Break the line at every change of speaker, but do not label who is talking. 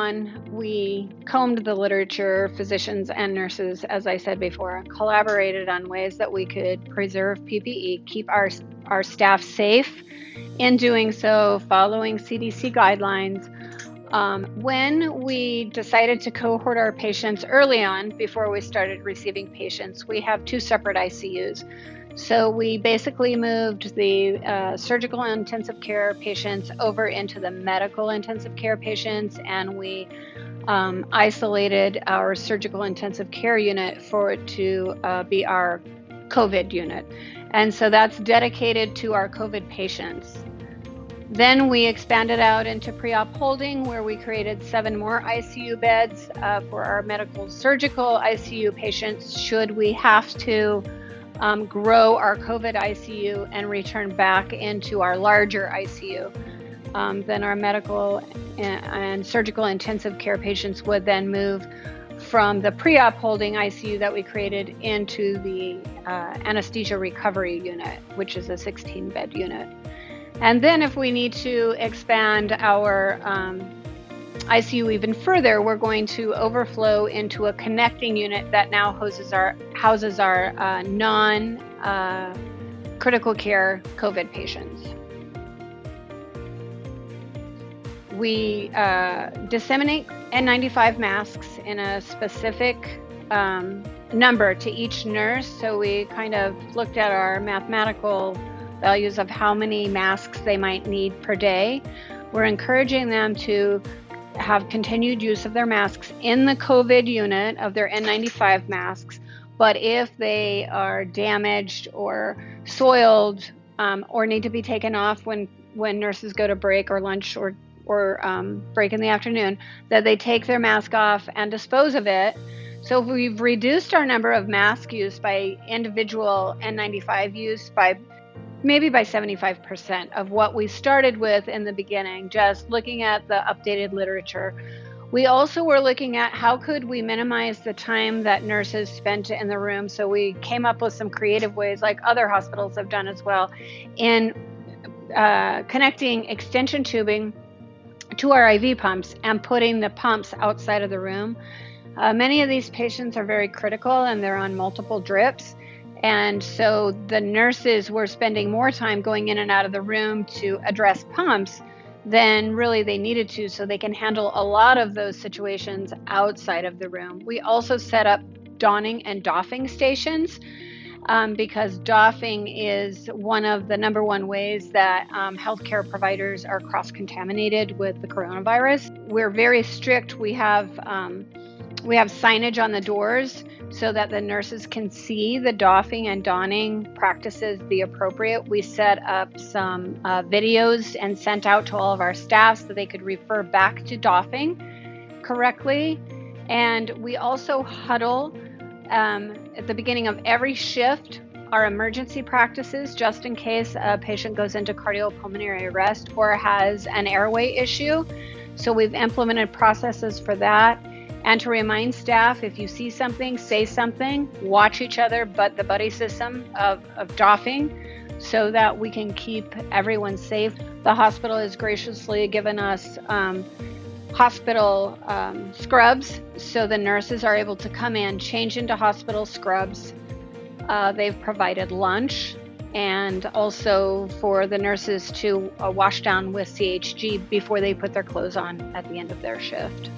on, we combed the literature. Physicians and nurses, as I said before, collaborated on ways that we could preserve PPE, keep our staff safe in doing so, following CDC guidelines. When we decided to cohort our patients early on, before we started receiving patients, we have 2 separate ICUs. So we basically moved the surgical intensive care patients over into the medical intensive care patients, and we isolated our surgical intensive care unit for it to be our COVID unit. And so that's dedicated to our COVID patients. Then we expanded out into pre-op holding, where we created 7 more ICU beds for our medical surgical ICU patients should we have to grow our COVID ICU and return back into our larger ICU. Then our medical and surgical intensive care patients would then move from the pre-op holding ICU that we created into the anesthesia recovery unit, which is a 16-bed unit. And then if we need to expand our ICU even further, we're going to overflow into a connecting unit that now houses our non-critical care COVID patients. We disseminate N95 masks in a specific number to each nurse. So we kind of looked at our mathematical values of how many masks they might need per day. We're encouraging them to have continued use of their masks in the COVID unit of their N95 masks, but if they are damaged or soiled or need to be taken off when nurses go to break or lunch or break in the afternoon, that they take their mask off and dispose of it. So we've reduced our number of mask use by individual N95 use by 75% of what we started with in the beginning, just looking at the updated literature. We also were looking at how could we minimize the time that nurses spent in the room. So we came up with some creative ways, like other hospitals have done as well, in connecting extension tubing to our IV pumps and putting the pumps outside of the room. Many of these patients are very critical and they're on multiple drips. And so the nurses were spending more time going in and out of the room to address pumps than really they needed to, so they can handle a lot of those situations outside of the room. We also set up donning and doffing stations because doffing is one of the number 1 ways that healthcare providers are cross-contaminated with the coronavirus. We're very strict. We have signage on the doors so that the nurses can see the doffing and donning practices be appropriate. We set up some videos and sent out to all of our staff so they could refer back to doffing correctly. And we also huddle at the beginning of every shift our emergency practices, just in case a patient goes into cardiopulmonary arrest or has an airway issue. So we've implemented processes for that. And to remind staff, if you see something, say something, watch each other, but the buddy system of doffing so that we can keep everyone safe. The hospital has graciously given us hospital scrubs, so the nurses are able to come in, change into hospital scrubs. They've provided lunch and also for the nurses to wash down with CHG before they put their clothes on at the end of their shift.